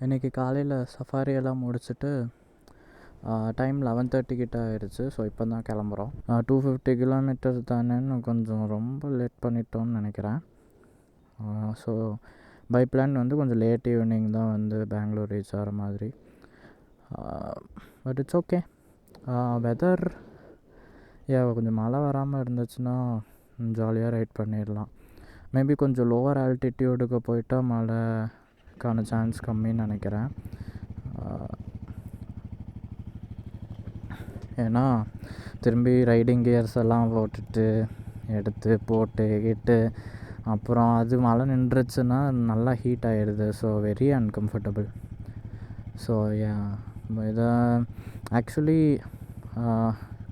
இன்றைக்கி காலையில் சஃபாரியெல்லாம் முடிச்சுட்டு டைம் 11:30 கிட்ட ஆயிடுச்சு. ஸோ இப்போ தான் கிளம்புறோம். 250 கிலோமீட்டர் தானேன்னு கொஞ்சம் ரொம்ப லேட் பண்ணிட்டோன்னு நினைக்கிறேன். ஸோ பை பிளான் வந்து கொஞ்சம் லேட் ஈவினிங் தான் வந்து பெங்களூர் ரீச் ஆகிற மாதிரி. But it's okay. வெதர் கொஞ்சம் மழை வராமல் இருந்துச்சுன்னா ஜாலியாக ரைட் பண்ணிடலாம். மேபி கொஞ்சம் லோவர் ஆல்டிடியூடுக்கு போயிட்டால் மழைக்கான சான்ஸ் கம்மின்னு நினைக்கிறேன். ஏன்னா திரும்பி ரைடிங் கியர்ஸ் எல்லாம் போட்டுக்கிட்டு அப்புறம் அது மழை நின்றுச்சுன்னா நல்லா ஹீட் ஆகிடுது. So very uncomfortable. ஸோ இதை ஆக்சுவலி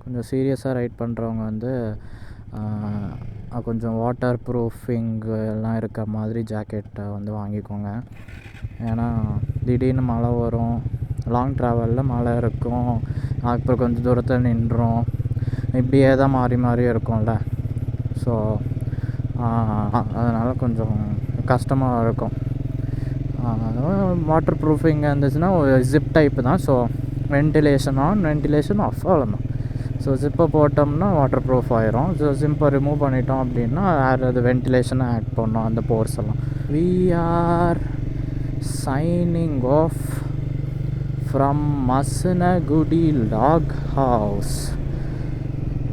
கொஞ்சம் சீரியஸாக ரைட் பண்ணுறவங்க வந்து கொஞ்சம் வாட்டர் ப்ரூஃபிங் எல்லாம் இருக்க மாதிரி ஜாக்கெட்டை வந்து வாங்கிக்கோங்க. ஏன்னா திடீர்னு மழை வரும், லாங் ட்ராவலில் மழை இருக்கும், அப்புறம் கொஞ்சம் தூரத்தில் நின்றோம், இப்படியே தான் மாறி மாறி இருக்கும்ல. ஸோ அதனால் கொஞ்சம் கஷ்டமாக இருக்கும். வாட்டர் ப்ரூஃபிங் இருந்துச்சுன்னா ஜிப் டைப்பு தான். So ventilation on, ventilation off, அவ்வளோதான். ஸோ ஜிப்பை போட்டோம்னா வாட்டர் ப்ரூஃப் ஆயிரும். ஸோ ஜிப்பை ரிமூவ் பண்ணிட்டோம் அப்படின்னா அது வென்டிலேஷனை ஆட் பண்ணோம் அந்த போர்ஸ் எல்லாம். We are signing off from Masinagudi log house.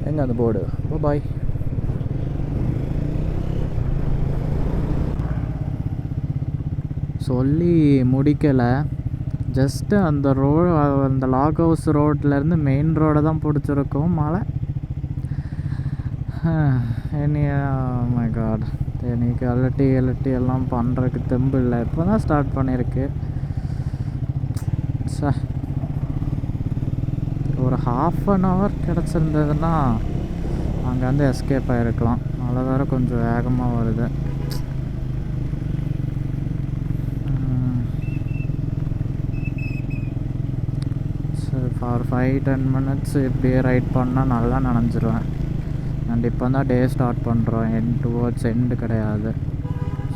எங்கே அந்த போர்டு? பாய். சொல்லி முடிக்கலை. ஜஸ்ட்டு அந்த அந்த லாக் ஹவுஸ் ரோட்லேருந்து மெயின் ரோடை தான் பிடிச்சிருக்கோம். மழை மை காட், எனக்கு அலட்டி எல்லாம் பண்ணுறதுக்கு தெம்பு இல்லை. இப்போ தான் ஸ்டார்ட் பண்ணியிருக்கு. ஒரு ½ an hour கிடச்சிருந்ததுன்னா அங்கேருந்து எஸ்கேப் ஆகிருக்கலாம். மழை வேறு கொஞ்சம் வேகமாக வருது. ஃபார் 5-10 மினிட்ஸ் இப்படியே ரைட் பண்ணால் நல்லா நனைஞ்சிருவேன். அண்ட் இப்போ தான் டே ஸ்டார்ட் பண்ணுறோம், டுவர்ட்ஸ் எண்டு கிடையாது.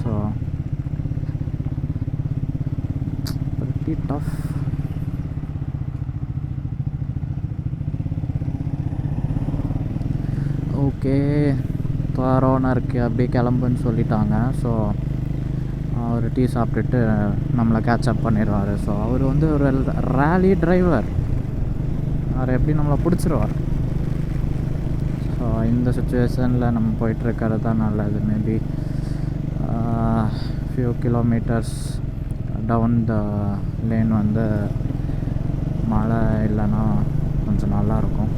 So pretty tough. ஓகே, ஓனருக்கு அப்படியே கிளம்புன்னு சொல்லிட்டாங்க. ஸோ அவர் டீ சாப்பிட்டுட்டு நம்மளை கேட்சப் பண்ணிடுவார். ஸோ அவர் வந்து ஒரு ரேலி டிரைவர், அவர் எப்படி நம்மளை பிடிச்சிருவார். ஸோ இந்த சுச்சுவேஷனில் நம்ம போயிட்டுருக்கிறது தான் நல்லது. Maybe few kilometres down the lane வந்து மழை இல்லைன்னா கொஞ்சம் நல்லாயிருக்கும்.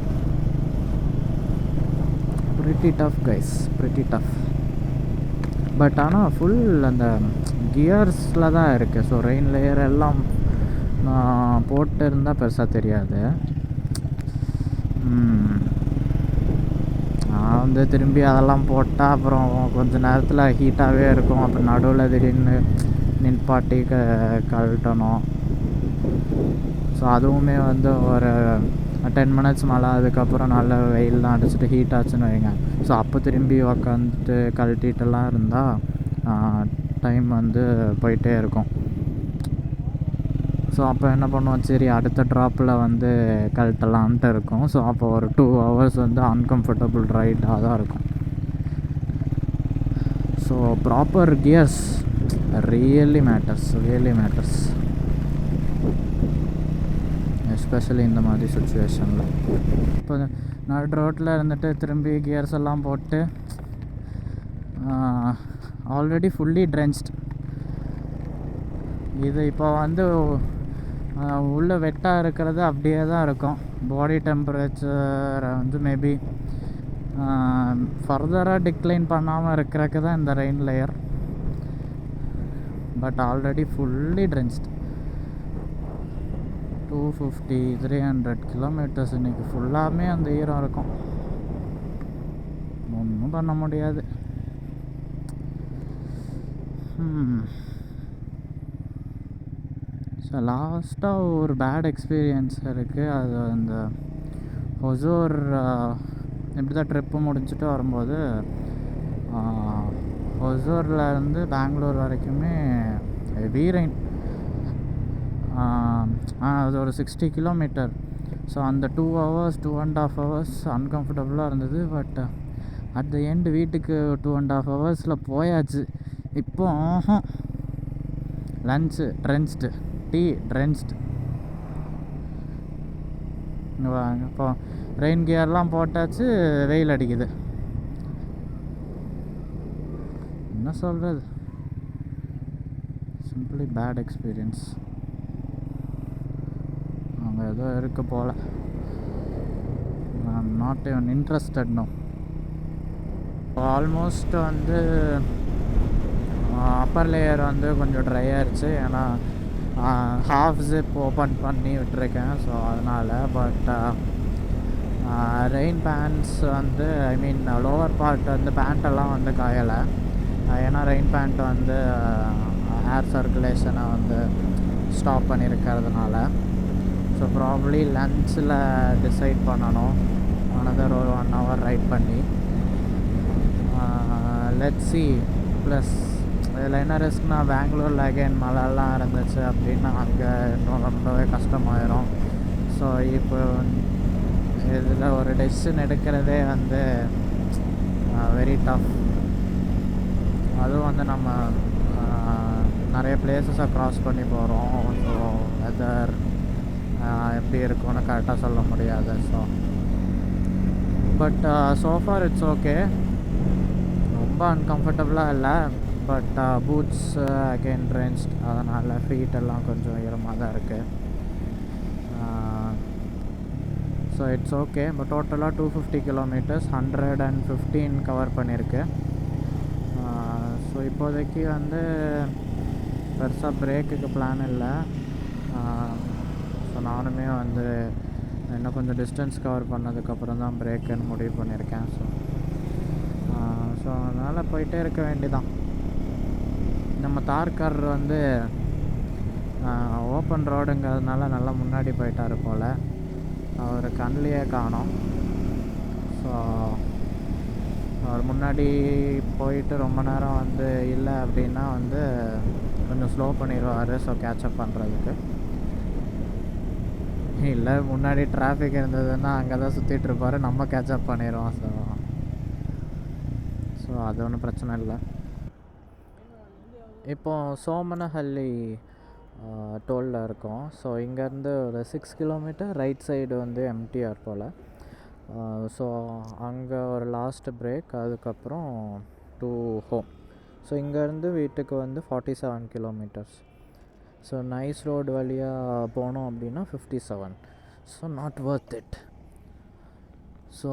pretty tough guys, pretty tough. But ஆனால் ஃபுல் அந்த கியர்ஸில் தான் இருக்குது. ஸோ ரெயின் லேயர் எல்லாம் போட்டு இருந்தால் பெருசாக தெரியாது. நான் வந்து திரும்பி அதெல்லாம் போட்டால் அப்புறம் கொஞ்சம் நேரத்தில் ஹீட்டாகவே இருக்கும். அப்புறம் நடுவில் திடீர்னு நின்பாட்டி கழட்டணும். ஸோ அதுவுமே வந்து ஒரு 10 மினிட்ஸ் மழை, அதுக்கப்புறம் நல்ல வெயில் தான் அடிச்சுட்டு ஹீட் ஆச்சுன்னு வைங்க. ஸோ அப்போ திரும்பி உக்காந்துட்டு கழட்டிகிட்டெல்லாம் இருந்தால் டைம் வந்து போயிட்டே இருக்கும். ஸோ அப்போ என்ன பண்ணுவோம், சரி அடுத்த ட்ராப்பில் வந்து கழட்டலான்ட்டு இருக்கும். ஸோ அப்போ ஒரு 2 hours வந்து அன்கம்ஃபர்டபுள் ரைடாக தான் இருக்கும். So proper gears really matters especially இந்த மாதிரி சுச்சுவேஷனில். இப்போ நடு ரோட்டில் இருந்துட்டு திரும்பி கியர்ஸ் எல்லாம் போட்டு ஆல்ரெடி ஃபுல்லி ட்ரென்ச்ட். இது இப்போ வந்து உள்ளே வெட்டாக இருக்கிறது அப்படியே தான் இருக்கும். பாடி டெம்பரேச்சர் வந்து மேபி ஃபர்தராக டிக்ளைன் பண்ணாமல் இருக்கிறதுக்கு தான் இந்த rain layer. But already fully drenched. 250-300 kilometres இன்றைக்கி ஃபுல்லாமே அந்த ஈரம் இருக்கும். ஒன்றும் பண்ண முடியாது. ஸோ லாஸ்ட்டாக ஒரு பேட் எக்ஸ்பீரியன்ஸ் இருக்குது. அது அந்த ஹொசூர் இப்படி தான் ட்ரிப்பு முடிச்சுட்டு வரும்போது ஹொசூரில் இருந்து பெங்களூர் வரைக்குமே ஹெவி ரெயின். அது ஒரு 60 கிலோமீட்டர். ஸோ அந்த 2 hours 2.5 hours அன்கம்ஃபர்டபுளாக இருந்தது. பட் அட் த எண்டு வீட்டுக்கு 2.5 hours போயாச்சு. இப்போ லன்ச்சு ட்ரென்ச்டு, டீ ட்ரென்ச்டு. இப்போ ரெயின் கியர்லாம் போட்டாச்சு, வெயில் அடிக்குது. என்ன சொல்கிறது, சிம்பிளி பேட் எக்ஸ்பீரியன்ஸ். அங்கே ஏதோ இருக்க போல். I am not even interested now. Almost வந்து அப்பர் லேயர் வந்து கொஞ்சம் ட்ரை ஆயிடுச்சு. ஏன்னா ஹாஃப் ஜிப் ஓப்பன் பண்ணி விட்டுருக்கேன். ஸோ அதனால் பட் ரெயின் பேண்ட்ஸ் வந்து ஐ மீன் லோவர் பார்ட் வந்து பேண்ட்டெல்லாம் வந்து காயலை. ஏன்னா ரெயின் பேண்ட் வந்து ஏர் சர்க்குலேஷனை வந்து ஸ்டாப் பண்ணியிருக்கிறதுனால. ஸோ ப்ராபப்ளி லன்ச்சில் டிசைட் பண்ணணும். அனதர் ஒரு 1 hour ரைட் பண்ணி லெட்ஸ் சி. ப்ளஸ் இதில் என்ன ரிஸ்க்னா, பெங்களூரில் அகைன் மழைலாம் இருந்துச்சு அப்படின்னா அங்கே இன்னும் ரொம்பவே கஷ்டமாயிரும். ஸோ இப்போ இதில் ஒரு டெசிஷன் எடுக்கிறதே வந்து வெரி டஃப். அதுவும் வந்து நம்ம நிறைய பிளேசஸை க்ராஸ் பண்ணி போகிறோம். ஸோ வெதர் எப்படி இருக்கும்னு கரெக்டாக சொல்ல முடியாது. So but so far it's okay. ரொம்ப அன்கம்ஃபர்டபுளாக இல்லை. பட் பூட்ஸ் அகெயின் ட்ரென்ச்ட், அதனால் ஃபீட் எல்லாம் கொஞ்சம் ஈரமாக தான் இருக்குது. So it's okay. பட் டோட்டலாக 250 கிலோமீட்டர்ஸ் 115 கவர் பண்ணியிருக்கு. ஸோ இப்போதைக்கு வந்து பெருசாக பிரேக்குக்கு பிளான் இல்லை. ஸோ நானுமே வந்து இன்னும் கொஞ்சம் டிஸ்டன்ஸ் கவர் பண்ணதுக்கப்புறம் தான் பிரேக்குன்னு முடிவு பண்ணியிருக்கேன். ஸோ ஸோ அதனால் போயிட்டே இருக்க வேண்டியதான். நம்ம தார்கார் வந்து ஓப்பன் ரோடுங்கிறதுனால நல்லா முன்னாடி போயிட்டார் போல். அவர் கண்ணிலேயே காணோம். ஸோ அவர் முன்னாடி போயிட்டு ரொம்ப நேரம் வந்து இல்லை அப்படின்னா வந்து கொஞ்சம் ஸ்லோ பண்ணிடுவார். ஸோ கேட்சப் பண்ணுறதுக்கு. இல்லை முன்னாடி டிராஃபிக் இருந்ததுன்னா அங்கே தான் சுற்றிட்டு இருப்பார், நம்ம கேட்சப் பண்ணிடுவோம். ஸோ அது ஒன்றும் பிரச்சனை இல்லை. இப்போது சோமனஹள்ளி டோலில் இருக்கோம். ஸோ இங்கேருந்து ஒரு 6 கிலோமீட்டர் ரைட் சைடு வந்து எம்டிஆர் போல். ஸோ அங்கே ஒரு லாஸ்ட் பிரேக், அதுக்கப்புறம் டு ஹோம். ஸோ இங்கேருந்து வீட்டுக்கு வந்து 47 கிலோமீட்டர்ஸ். ஸோ நைஸ் ரோடு வழியாக போனோம் அப்படின்னா 57. So not worth it. So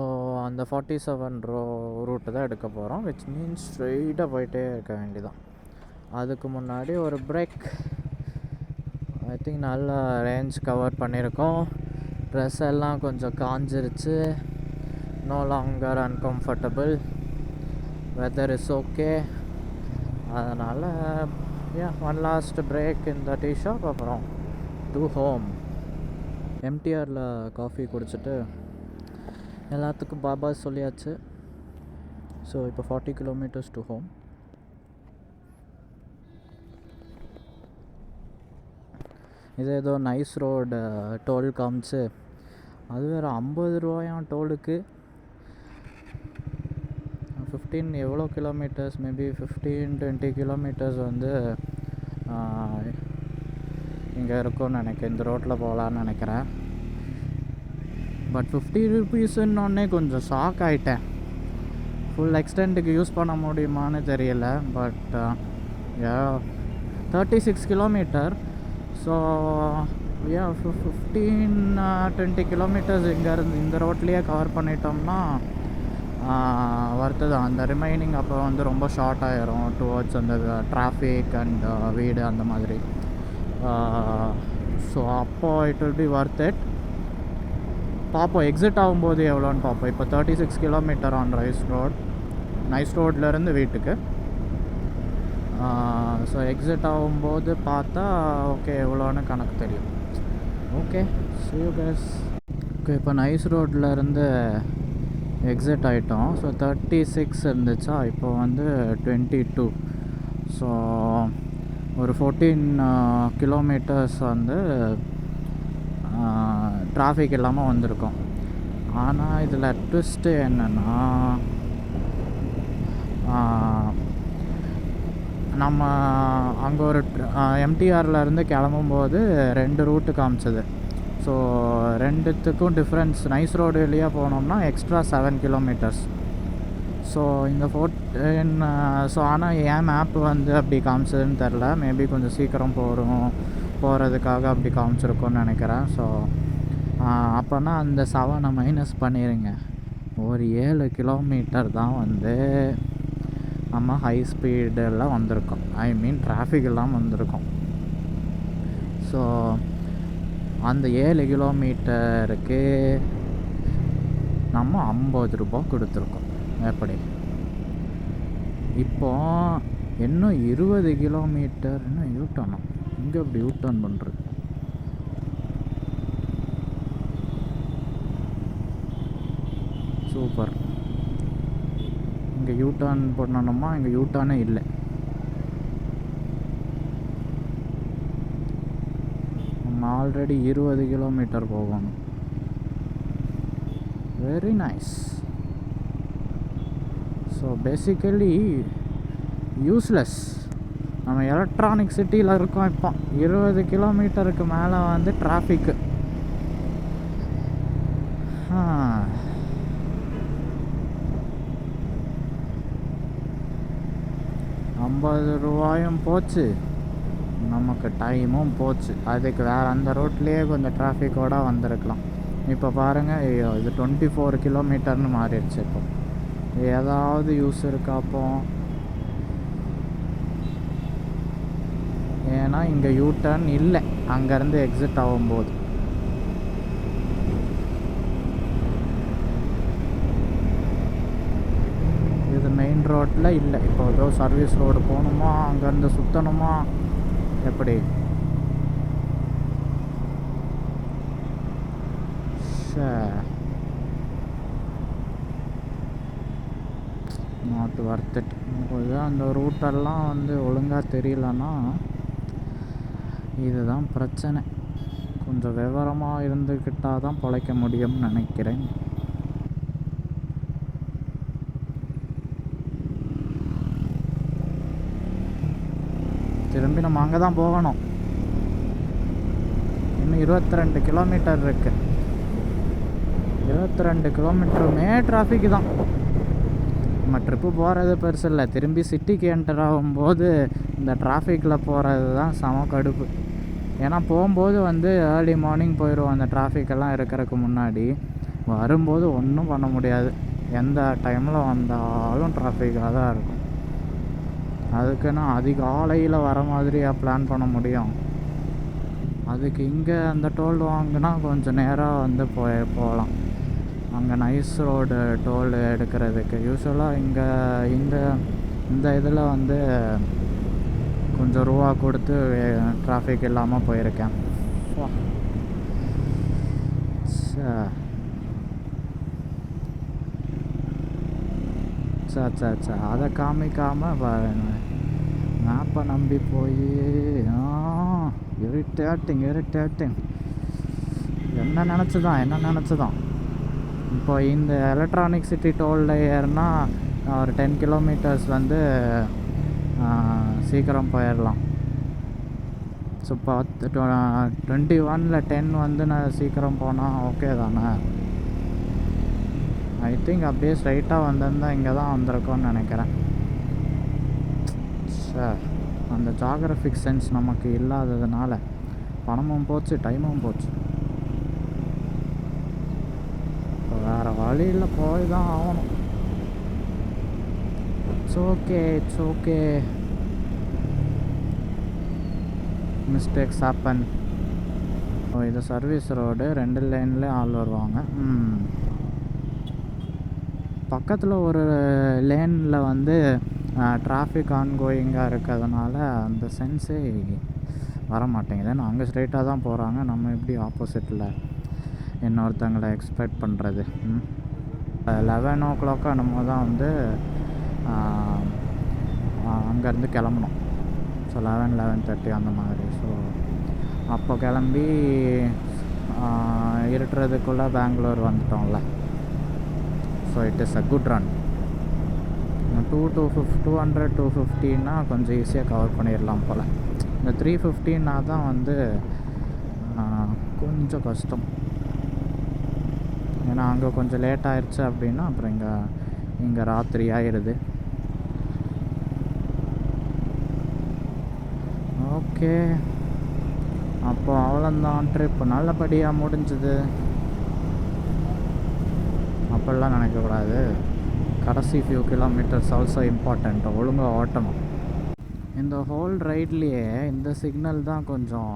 அந்த 47 ரூட்டு தான் எடுக்க போகிறோம். விச் மீன்ஸ் ஸ்ட்ரெயிட்டாக போயிட்டே இருக்க வேண்டியதான். அதுக்கு முன்னாடி ஒரு பிரேக். ஐ திங்க் நல்லா ரேஞ்ச் கவர் பண்ணியிருக்கோம். ட்ரெஸ் எல்லாம் கொஞ்சம் காஞ்சிருச்சு. No longer uncomfortable. Weather is okay. அதனால் ஒன் லாஸ்ட் பிரேக் இந்த டீ ஷாப், அப்புறம் டு ஹோம். எம்டிஆரில் காஃபி குடிச்சிட்டு எல்லாத்துக்கும் பாபா சொல்லியாச்சு. ஸோ இப்போ 40 கிலோமீட்டர்ஸ் டு ஹோம். இது ஏதோ நைஸ் ரோடு டோல் காமிச்சு அது வேறு 50 ரூபாயாம் டோலுக்கு. 15 எவ்வளோ கிலோமீட்டர்ஸ், மேபி 15-20 கிலோமீட்டர்ஸ் வந்து இங்கே இருக்கும்னு நினைக்கிறேன். இந்த ரோட்டில் போகலான்னு நினைக்கிறேன். பட் 50 ருபீஸுன்னொன்னே கொஞ்சம் ஷாக் ஆகிட்டேன். ஃபுல் எக்ஸ்டெண்ட்டுக்கு யூஸ் பண்ண முடியுமான்னு தெரியல. But 36 kilometre. ஸோ 15-20 கிலோமீட்டர்ஸ் இங்கேருந்து இந்த ரோட்லேயே கவர் பண்ணிட்டோம்னா வருது தான். அந்த ரிமைனிங் அப்போ வந்து ரொம்ப ஷார்ட் ஆகிரும் டுவர்ட்ஸ் அந்த டிராஃபிக் அண்ட் வீடு அந்த மாதிரி. ஸோ அப்போது it will be worth it. பார்ப்போம் எக்ஸிட் ஆகும்போது எவ்வளோன்னு பார்ப்போம். இப்போ 36 கிலோமீட்டர் ஆன் நைஸ் ரோட்லேருந்து வீட்டுக்கு. ஸோ எக்ஸிட் ஆகும்போது பார்த்தா ஓகே எவ்வளோன்னு கணக்கு தெரியும். Okay see you guys. Okay இப்போ நைஸ் ரோட்லேருந்து எக்ஸிட் ஆகிட்டோம். ஸோ 36 இருந்துச்சா, இப்போ வந்து 22. ஸோ ஒரு 14 கிலோமீட்டர்ஸ் வந்து டிராஃபிக் இல்லாமல் வந்திருக்கோம். ஆனால் இதில் ட்விஸ்ட்டு என்னென்னா, நம்ம அங்கே ஒரு எம்டிஆர்லேருந்து கிளம்பும்போது 2 ரூட்டு காமிச்சது. ஸோ ரெண்டுத்துக்கும் டிஃப்ரென்ஸ். நைஸ் ரோடு வழியாக போனோம்னா எக்ஸ்ட்ரா 7 கிலோமீட்டர்ஸ். ஸோ இந்த 14 ஸோ ஆனால் ஏன் மேப் வந்து அப்படி காமிச்சதுன்னு தெரில. மேபி கொஞ்சம் சீக்கிரம் போகிறதுக்காக அப்படி காமிச்சிருக்கோன்னு நினைக்கிறேன். ஸோ அப்போனா அந்த 7 மைனஸ் பண்ணிடுங்க. ஒரு 7 கிலோமீட்டர் தான் வந்து நம்ம ஹை ஸ்பீடெல்லாம் வந்திருக்கோம். ஐ மீன் டிராஃபிக் இல்லாமல் வந்திருக்கோம். ஸோ அந்த 7 கிலோமீட்டருக்கு நம்ம 50 ரூபா கொடுத்துருக்கோம். எப்படி இப்போ இன்னும் 20 கிலோமீட்டர் இன்னும் யூட்டர்னும். இங்கே இப்படி யூட்டர்ன் பண்ணுறது சூப்பர். இங்கே யூட்டர்ன் பண்ணணுமா? இங்கே யூட்டர்னே இல்லை. நம்ம ஆல்ரெடி 20 கிலோமீட்டர் போகணும். Very nice. So basically useless. நம்ம எலக்ட்ரானிக் சிட்டியில் இருக்கோம். இப்போ 20 கிலோமீட்டருக்கு மேலே வந்து டிராஃபிக்கு. 50 ரூபாயும் போச்சு, நமக்கு டைமும் போச்சு. அதுக்கு வேறு அந்த ரோட்லேயே கொஞ்சம் டிராஃபிக்கோடு வந்திருக்கலாம். இப்போ பாருங்கள், இது 24 கிலோமீட்டர்னு மாறிடுச்சு. இப்போ ஏதாவது யூஸ் இருக்காப்போ? ஏன்னா இங்கே யூட்டர்ன் இல்லை அங்கேருந்து எக்ஸிட் ஆகும்போது. அது மெயின் ரோட்டில் இல்லை. இப்போ ஏதோ சர்வீஸ் ரோடு போகணுமா, அங்கேருந்து சுற்றணுமா, எப்படி? Not worth it. கொஞ்சம் அந்த ரூட்டெல்லாம் வந்து ஒழுங்காக தெரியலன்னா இதுதான் பிரச்சனை. கொஞ்சம் விவரமாக இருந்துக்கிட்டால் தான் பிழைக்க முடியும்னு நினைக்கிறேன். திரும்பி நம்ம அங்கே தான் போகணும். இன்னும் 22 கிலோமீட்டர் இருக்குது. 22 கிலோமீட்டருமே டிராஃபிக் தான். நம்ம ட்ரிப்பு போகிறது பெருசு இல்லை, திரும்பி சிட்டிக்கு என்டர் ஆகும்போது இந்த டிராஃபிக்கில் போகிறது தான் செம கடுப்பு. ஏன்னா போகும்போது வந்து ஏர்லி மார்னிங் போயிடுவோம் அந்த டிராஃபிக்கெல்லாம் இருக்கிறதுக்கு முன்னாடி. வரும்போது ஒன்றும் பண்ண முடியாது, எந்த டைமில் வந்தாலும் டிராஃபிக்காக தான் இருக்கும். அதுக்குன்னு அதிகாலையில் வர மாதிரியாக பிளான் பண்ண முடியும்? அதுக்கு இங்கே அந்த டோல் வாங்கினா கொஞ்சம் நேரம் வந்து போகலாம். அங்கே நைஸ் ரோடு டோல் எடுக்கிறதுக்கு யூஸ்வலாக இந்த இதில் வந்து கொஞ்சம் ரூபா கொடுத்து டிராஃபிக் இல்லாமல் போயிருக்கேன். சே அதை காமிக்காமல் மேப்பை நம்பி போய் இரிட்டேட்டிங். என்ன நினச்சிதான் இப்போ இந்த எலக்ட்ரானிக் சிட்டி டோலில் ஏறினா ஒரு 10 கிலோமீட்டர்ஸ் வந்து சீக்கிரம் போயிடலாம். ஸோ 21ல் 10 வந்து நான் சீக்கிரம் போனால் ஓகே தானே? ஐ திங்க் அப்படியே ஸ்ட்ரைட்டாக வந்திருந்தா இங்கே தான் வந்திருக்கோன்னு நினைக்கிறேன். சார், அந்த ஜாகிரபிக் சென்ஸ் நமக்கு இல்லாததுனால பணமும் போச்சு, டைமும் போச்சு. இப்போ வேறு வழியில் போய் தான் ஆகணும். It's okay. Mistakes happen. இது சர்வீஸ் ரோடு, 2 லைன்லேயே ஆள் வருவாங்க. பக்கத்தில் ஒரு லேனில் வந்து டிராஃபிக் ஆன்கோயிங்காக இருக்கிறதுனால அந்த சென்ஸே வர மாட்டேங்குது. ஏன்னா அங்கே ஸ்ட்ரைட்டாக தான் போகிறாங்க, நம்ம எப்படி ஆப்போசிட்டில் இன்னொருத்தங்களை எக்ஸ்பெக்ட் பண்ணுறது? 11 o'clock நம்ம தான் வந்து அங்கேருந்து கிளம்பணும். ஸோ 11:30 அந்த மாதிரி. ஸோ அப்போ கிளம்பி இருட்டுறதுக்குள்ளே பெங்களூர் வந்துட்டோம்ல. So it is a good run. 200-250ன்னா கொஞ்சம் ஈஸியாக கவர் பண்ணிடலாம் போல். இந்த 315 தான் வந்து கொஞ்சம் கஷ்டம். ஏன்னா அங்கே கொஞ்சம் லேட் ஆயிடுச்சு அப்படின்னா அப்புறம் இங்கே ராத்திரி ஆயிடுது. ஓகே, அப்போ அவ்வளோந்தான், ட்ரிப் நல்லபடியாக முடிஞ்சுது. அப்படிலாம் நினைக்கக்கூடாது. கடைசி ஃபியூ கிலோமீட்டர்ஸ் ஆல்சோ இம்பார்ட்டண்ட். ஒழுங்காக ஓட்டணும். இந்த ஹோல் ரைட்லேயே இந்த சிக்னல் தான் கொஞ்சம்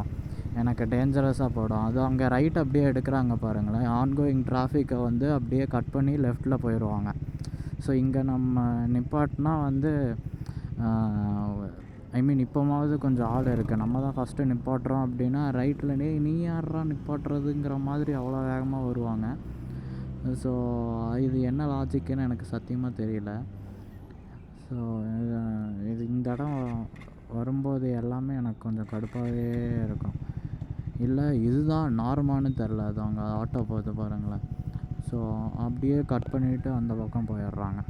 எனக்கு டேஞ்சரஸாக போடும். அது அங்கே ரைட் அப்படியே எடுக்கிறாங்க பாருங்களேன். ஆன்கோயிங் டிராஃபிக்கை வந்து அப்படியே கட் பண்ணி லெஃப்ட்டில் போயிடுவாங்க. ஸோ இங்கே நம்ம நிப்பாட்டினா வந்து இப்போமாவது கொஞ்சம் ஆள் இருக்குது. நம்ம தான் ஃபஸ்ட்டு நிப்பாட்டுறோம் அப்படின்னா ரைட்டில் நீ யாரா நிப்பாட்டுறதுங்கிற மாதிரி அவ்வளோ வேகமாக வருவாங்க. ஸோ இது என்ன லாஜிக்குன்னு எனக்கு சத்தியமாக தெரியல. ஸோ இது இந்த இடம் வரும்போது எல்லாமே எனக்கு கொஞ்சம் கடுப்பாகவே இருக்கும். இல்லை இதுதான் நார்மானு தெரில. அது அவங்க ஆட்டோ போகுது பாருங்களேன். ஸோ அப்படியே கட் பண்ணிவிட்டு அந்த பக்கம் போயிடுறாங்க.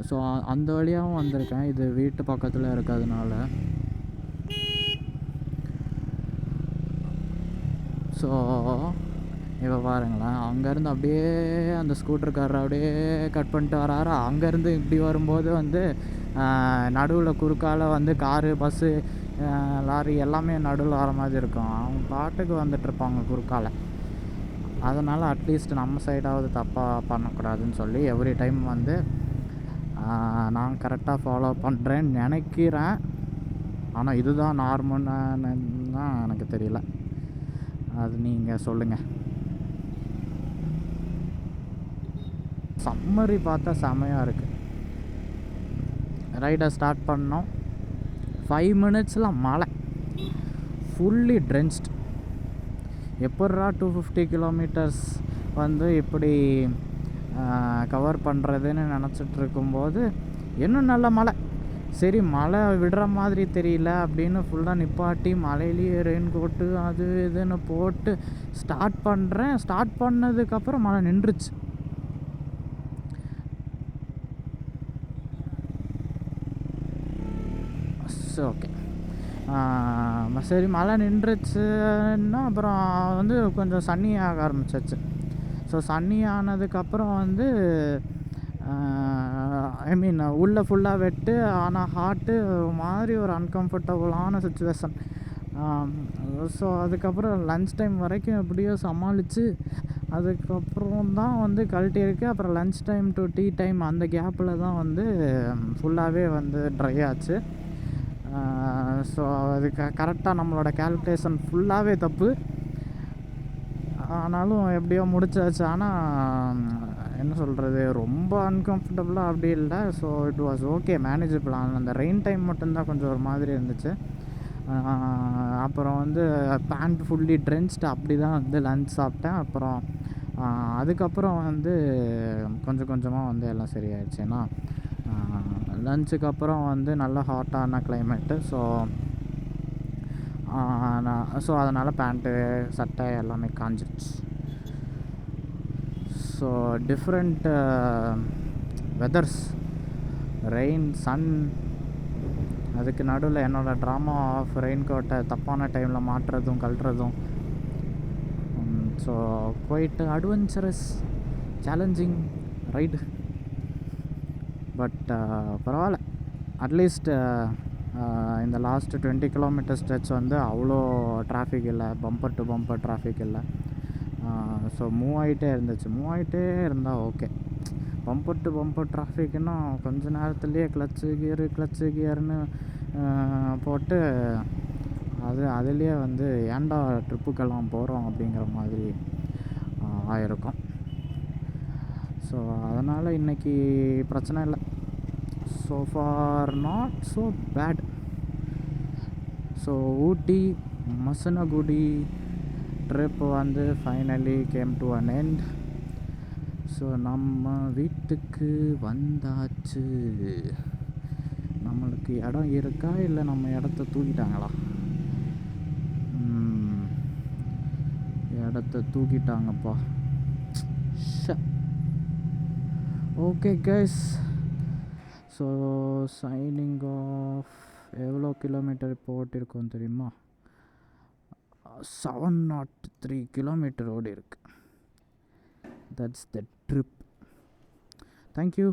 ஸோ அந்த வழியாகவும் வந்திருக்கேன். இது வீட்டு பக்கத்தில் இருக்கிறதுனால. ஸோ இப்போ பாருங்களேன், அங்கேருந்து அப்படியே அந்த ஸ்கூட்டருக்காரர் அப்படியே கட் பண்ணிட்டு வராரு. அங்கேருந்து இப்படி வரும்போது வந்து நடுவில் குறுக்கால் வந்து காரு, பஸ்ஸு, லாரி எல்லாமே நடுவில் வர மாதிரி இருக்கும். அவங்க பாட்டுக்கு வந்துட்டுருப்பாங்க குறுக்கால். அதனால் அட்லீஸ்ட் நம்ம சைடாவது தப்பாக பண்ணக்கூடாதுன்னு சொல்லி எவ்ரி டைம் வந்து நான் கரெக்டாக ஃபாலோ பண்ணுறேன்னு நினைக்கிறேன். ஆனால் இதுதான் நார்மல்னு தான் எனக்கு தெரியல. அது நீங்கள் சொல்லுங்கள். சம்மரி பார்த்தா செமையாக இருக்குது. ரைடை ஸ்டார்ட் பண்ணோம். 5 மினிட்ஸில் மழை, ஃபுல்லி ட்ரென்ச்ட். எப்பட்றா 250 கிலோமீட்டர்ஸ் வந்து இப்படி கவர் பண்ணுறதுன்னு நினச்சிட்டு இருக்கும்போது இன்னும் நல்ல மழை. சரி, மழை விடுற மாதிரி தெரியல அப்படின்னு ஃபுல்லாக நிப்பாட்டி மழையிலேயே ரெயின் கோட்டு அது இதுன்னு போட்டு ஸ்டார்ட் பண்ணுறேன். ஸ்டார்ட் பண்ணதுக்கப்புறம் மழை நின்றுச்சு. ஓகே, சரி மழை நின்றுச்சுன்னா அப்புறம் வந்து கொஞ்சம் சன்னி ஆக ஆரம்பிச்சிச்சு. ஸோ சன்னி ஆனதுக்கப்புறம் வந்து ஐ மீன் உள்ளே ஃபுல்லாக வெட்டு, ஆனால் ஹாட்டு மாதிரி ஒரு அன்கம்ஃபர்டபுளான சுச்சுவேஷன். ஸோ அதுக்கப்புறம் லன்ச் டைம் வரைக்கும் எப்படியோ சமாளித்து அதுக்கப்புறம் தான் வந்து கழட்டியிருக்கு. அப்புறம் lunch time to tea time அந்த கேப்பில் தான் வந்து ஃபுல்லாகவே வந்து ட்ரை ஆச்சு. ஸோ அது கரெக்டாக நம்மளோட கேல்குலேஷன் ஃபுல்லாகவே தப்பு. ஆனாலும் எப்படியோ முடிச்சாச்சு. ஆனால் என்ன சொல்கிறது, ரொம்ப அன்கம்ஃபர்டபுளாக அப்படி இல்லை. So it was okay, manageable. அந்த ரெயின் டைம் மட்டும்தான் கொஞ்சம் ஒரு மாதிரி இருந்துச்சு. அப்புறம் வந்து பேண்ட் ஃபுல்லி ட்ரென்ச்டு, அப்படி தான் வந்து லன்ச் சாப்பிட்டேன். அப்புறம் அதுக்கப்புறம் வந்து கொஞ்சம் கொஞ்சமாக வந்து எல்லாம் சரியாயிடுச்சு. ஏன்னா லன்ச்சுக்கு அப்புறம் வந்து நல்லா ஹாட்டான கிளைமேட்டு. ஸோ அதனால் பேண்ட்டு சட்டை எல்லாமே காஞ்சிடுச்சு. So different weathers, rain, sun, அதுக்கு நடுவில் என்னோடய ட்ராமா ஆஃப் ரெயின் கோட்டை தப்பான டைமில் மாட்டுறதும் கழட்டுறதும். So quite adventurous challenging ride. But பரவாயில்ல, அட்லீஸ்ட் இந்த லாஸ்ட் 20 கிலோமீட்டர் ஸ்ட்ரெச் வந்து அவ்வளோ டிராஃபிக் இல்லை, பம்பர் டு பம்பர் டிராஃபிக் இல்லை. ஸோ மூவ் ஆகிட்டே இருந்தால் ஓகே. பம்பர் டு பம்பர் டிராஃபிக்னா கொஞ்ச நேரத்துலேயே கிளச்சு கியர்னு போட்டு அதுலேயே வந்து ஏன்டா ட்ரிப்புக்கெல்லாம் போகிறோம் அப்படிங்கிற மாதிரி ஆயிருக்கும். ஸோ அதனால் இன்றைக்கி பிரச்சனை இல்லை. So far not so bad. So Ooty Masinagudi trip வந்து finally came to an end. So நம்ம வீட்டுக்கு வந்தாச்சு. நம்மளுக்கு இடம் இருக்கா இல்லை நம்ம இடத்த தூக்கிட்டாங்களா? இடத்த தூக்கிட்டாங்கப்பா. Okay guys, so signing off. எவ்வளோ கிலோமீட்டர் இப்போ ஓட்டியிருக்கோம் தெரியுமா? 703 கிலோமீட்டர் ஓடி இருக்கு. That's the trip. தேங்க்யூ.